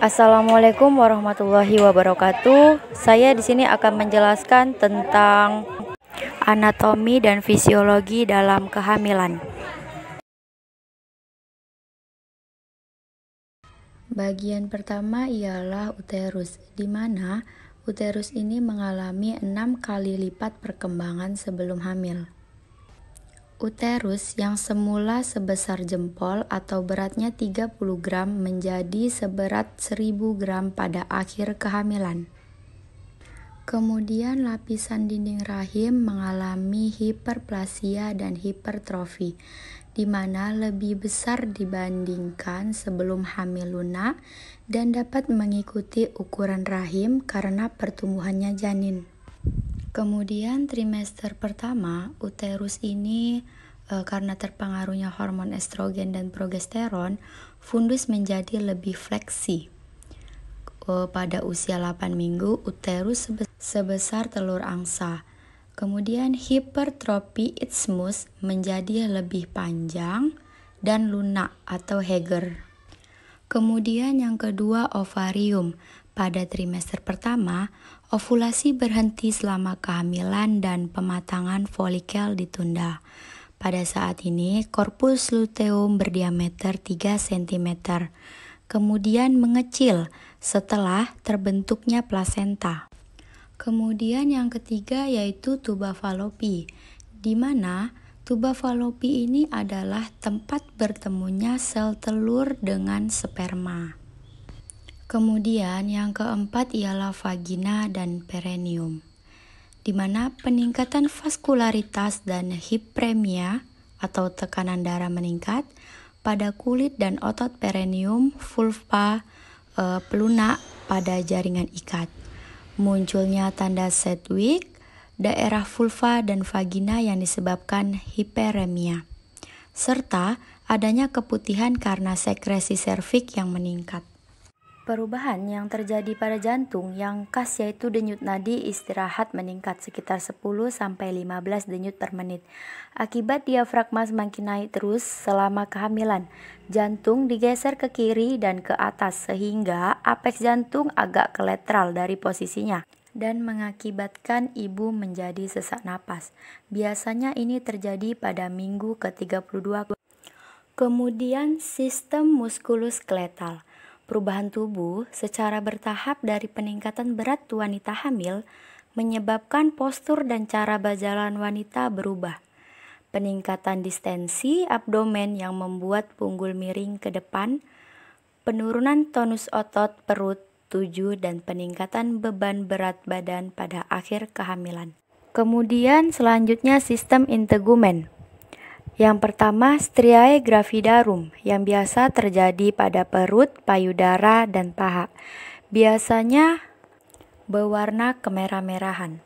Assalamualaikum warahmatullahi wabarakatuh. Saya di sini akan menjelaskan tentang anatomi dan fisiologi dalam kehamilan. Bagian pertama ialah uterus, di mana uterus ini mengalami 6 kali lipat perkembangan sebelum hamil. Uterus yang semula sebesar jempol atau beratnya 30 gram menjadi seberat 1000 gram pada akhir kehamilan. Kemudian lapisan dinding rahim mengalami hiperplasia dan hipertrofi, di mana lebih besar dibandingkan sebelum hamil lunak dan dapat mengikuti ukuran rahim karena pertumbuhannya janin. Kemudian trimester pertama, uterus ini karena terpengaruhnya hormon estrogen dan progesteron, fundus menjadi lebih fleksi. Pada usia 8 minggu, uterus sebesar telur angsa. Kemudian hipertrofi isthmus menjadi lebih panjang dan lunak atau Heger. Kemudian yang kedua, ovarium. Pada trimester pertama, ovulasi berhenti selama kehamilan dan pematangan folikel ditunda. Pada saat ini, korpus luteum berdiameter 3 cm, kemudian mengecil setelah terbentuknya plasenta. Kemudian yang ketiga yaitu tuba falopi, di mana tuba falopi ini adalah tempat bertemunya sel telur dengan sperma. Kemudian yang keempat ialah vagina dan perineum, di mana peningkatan vaskularitas dan hipremia atau tekanan darah meningkat pada kulit dan otot perineum, vulva, pelunak pada jaringan ikat. Munculnya tanda Sedgwick, daerah vulva dan vagina yang disebabkan hiperemia, serta adanya keputihan karena sekresi serviks yang meningkat. Perubahan yang terjadi pada jantung yang khas yaitu denyut nadi istirahat meningkat sekitar 10-15 denyut per menit. Akibat diafragma semakin naik terus selama kehamilan, jantung digeser ke kiri dan ke atas sehingga apeks jantung agak kolateral dari posisinya dan mengakibatkan ibu menjadi sesak napas. Biasanya ini terjadi pada minggu ke-32. Kemudian sistem muskuloskeletal. Perubahan tubuh secara bertahap dari peningkatan berat wanita hamil menyebabkan postur dan cara berjalan wanita berubah. Peningkatan distensi abdomen yang membuat punggul miring ke depan, penurunan tonus otot perut 7 dan peningkatan beban berat badan pada akhir kehamilan. Kemudian selanjutnya sistem integumen. Yang pertama, striae gravidarum yang biasa terjadi pada perut, payudara, dan paha. Biasanya berwarna kemerah-merahan.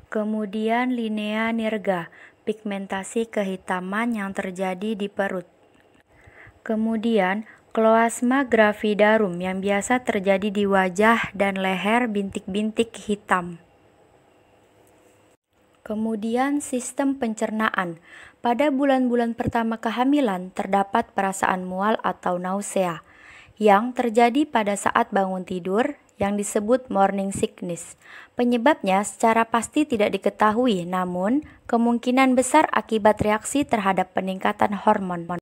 Kemudian linea nirga, pigmentasi kehitaman yang terjadi di perut. Kemudian kloasma gravidarum yang biasa terjadi di wajah dan leher bintik-bintik hitam. Kemudian sistem pencernaan. Pada bulan-bulan pertama kehamilan terdapat perasaan mual atau nausea yang terjadi pada saat bangun tidur yang disebut morning sickness. Penyebabnya secara pasti tidak diketahui, namun kemungkinan besar akibat reaksi terhadap peningkatan hormon.